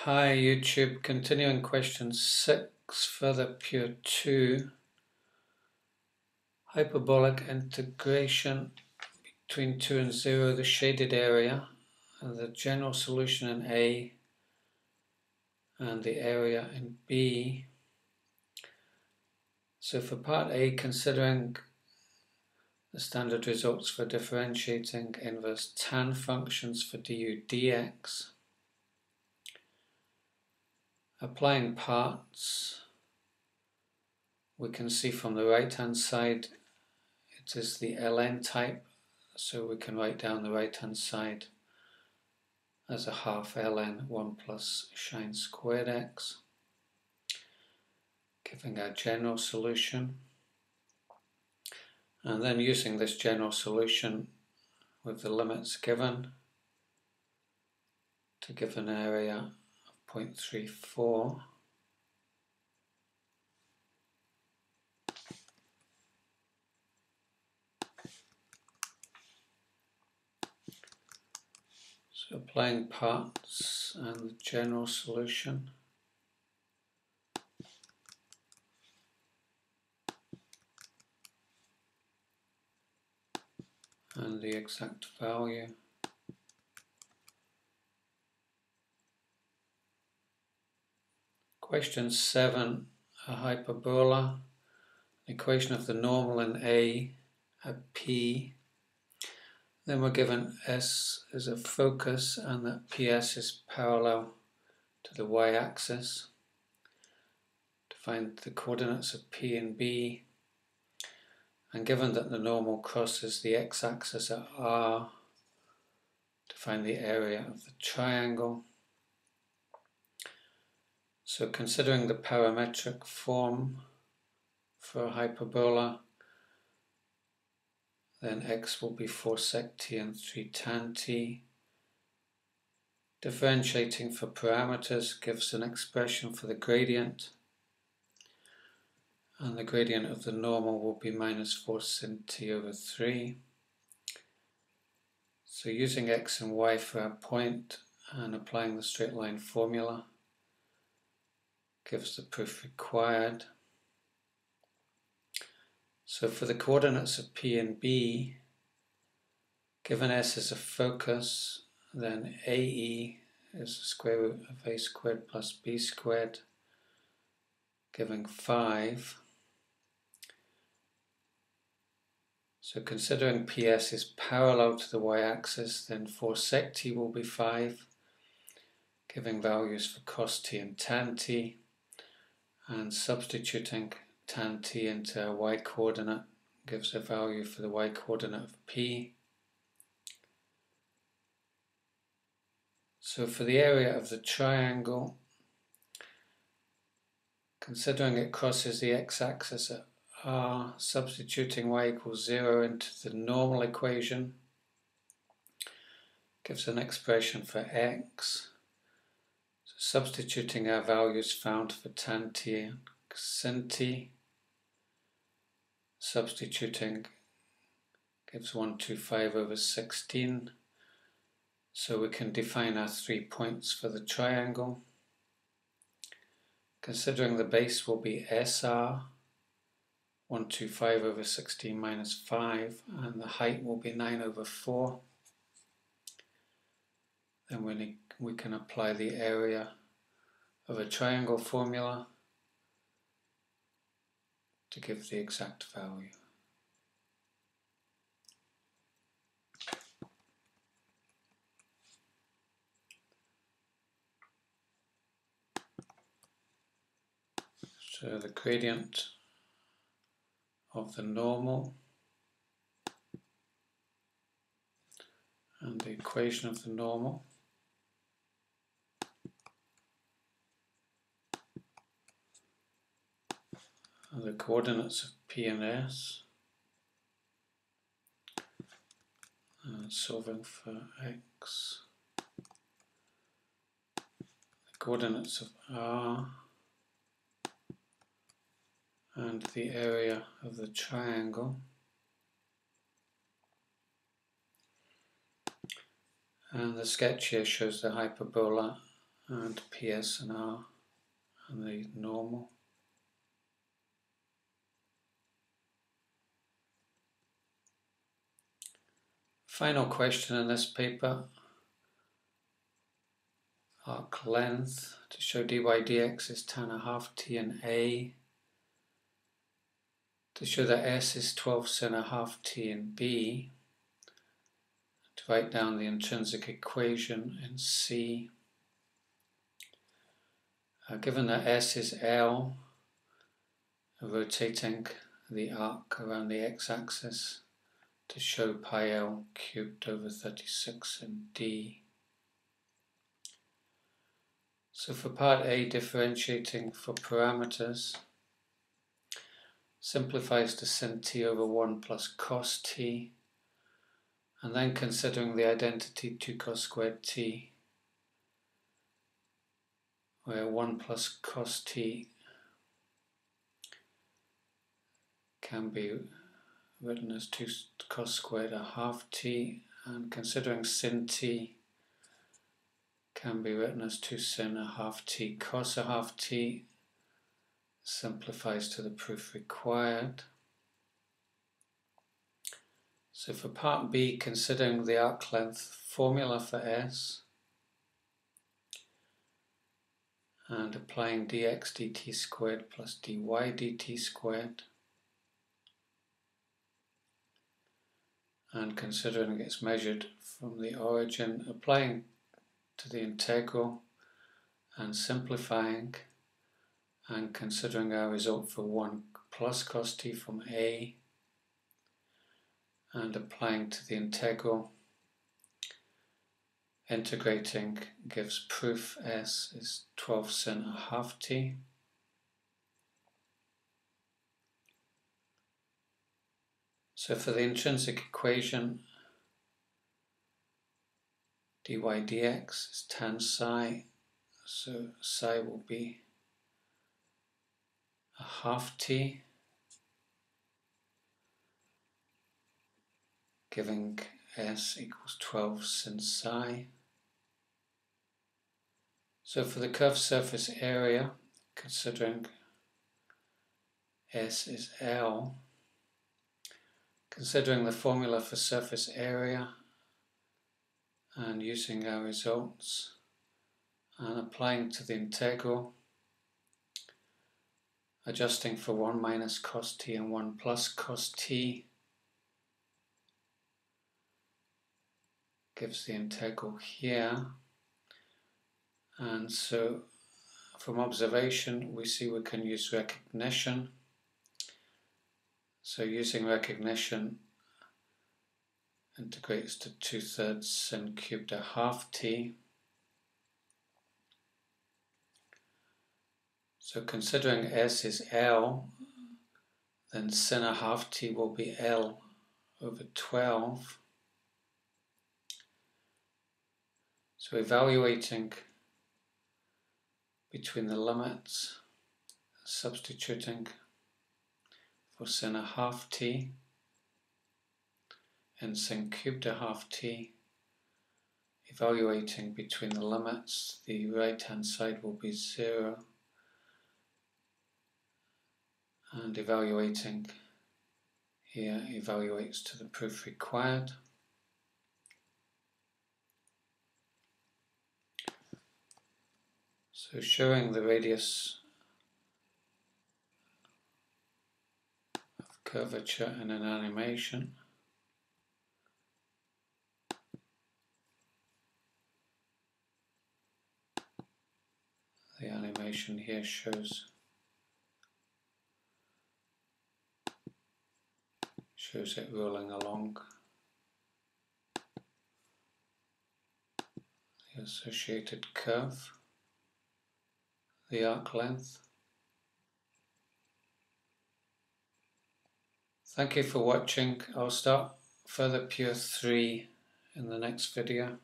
Hi YouTube, continuing question 6 for the pure 2. Hyperbolic integration between 2 and 0, the shaded area, and the general solution in A and the area in B. So for part A, considering the standard results for differentiating inverse tan functions for du dx, applying parts, we can see from the right hand side it is the ln type, so we can write down the right hand side as a half ln 1 plus sine squared x, giving our general solution. And then using this general solution with the limits given to give an area of 0.34. So applying parts and the general solution. And the exact value. Question 7, a hyperbola, equation of the normal in A at P. Then we're given S as a focus and that PS is parallel to the y-axis. To find the coordinates of P and B, and given that the normal crosses the x-axis at R, to find the area of the triangle. So considering the parametric form for a hyperbola, then x will be 4 sec t and 3 tan t. Differentiating for parameters gives an expression for the gradient, and the gradient of the normal will be minus 4 sin t over 3. So using x and y for our point and applying the straight line formula gives the proof required. So for the coordinates of P and B, given S is a focus, then AE is the square root of A squared plus B squared, giving 5. So considering PS is parallel to the y-axis, then 4 sec t will be 5, giving values for cos t and tan t, and substituting tan t into our y-coordinate gives a value for the y-coordinate of P. So for the area of the triangle, considering it crosses the x-axis at R, substituting y equals 0 into the normal equation gives an expression for x. So substituting our values found for tan t and sin t, substituting gives 125 over 16. So we can define our 3 points for the triangle. Considering the base will be SR, 125 over 16 minus 5, and the height will be 9 over 4. Then we can apply the area of a triangle formula to give the exact value. So the gradient of the normal and the equation of the normal, and the coordinates of P and S, and solving for x, the coordinates of R, and the area of the triangle, and the sketch here shows the hyperbola and PS and R and the normal. Final question in this paper, arc length to show dy dx is 10½ t in A, to show that S is 12½ t in B, to write down the intrinsic equation in C. Given that S is L, rotating the arc around the x-axis to show pi L cubed over 36 in D. So for part A, differentiating for parameters, simplifies to sin t over 1 plus cos t, and then considering the identity 2 cos squared t, where 1 plus cos t can be written as 2 cos squared ½ t, and considering sin t can be written as 2 sin ½ t cos ½ t, simplifies to the proof required. So for part B, considering the arc length formula for S and applying dx dt squared plus dy dt squared, and considering it's measured from the origin, applying to the integral and simplifying, and considering our result for 1 plus cos t from A, and applying to the integral, integrating gives proof S is 12 sin ½ t. So for the intrinsic equation, dy dx is tan psi, so psi will be ½ t, giving S equals 12 sin psi. So for the curved surface area, considering S is L, considering the formula for surface area and using our results and applying to the integral, adjusting for 1 minus cos t and 1 plus cos t, gives the integral here. And so from observation we see we can use recognition. So using recognition integrates to 2/3 sin cubed ½ t. So considering S is L, then sin ½ t will be L over 12. So evaluating between the limits, substituting for sin ½ t and sin cubed ½ t, evaluating between the limits, the right hand side will be 0, and evaluating here evaluates to the proof required. So showing the radius of curvature in an animation. The animation here shows it rolling along the associated curve, the arc length. Thank you for watching. I'll start further Pure 3 in the next video.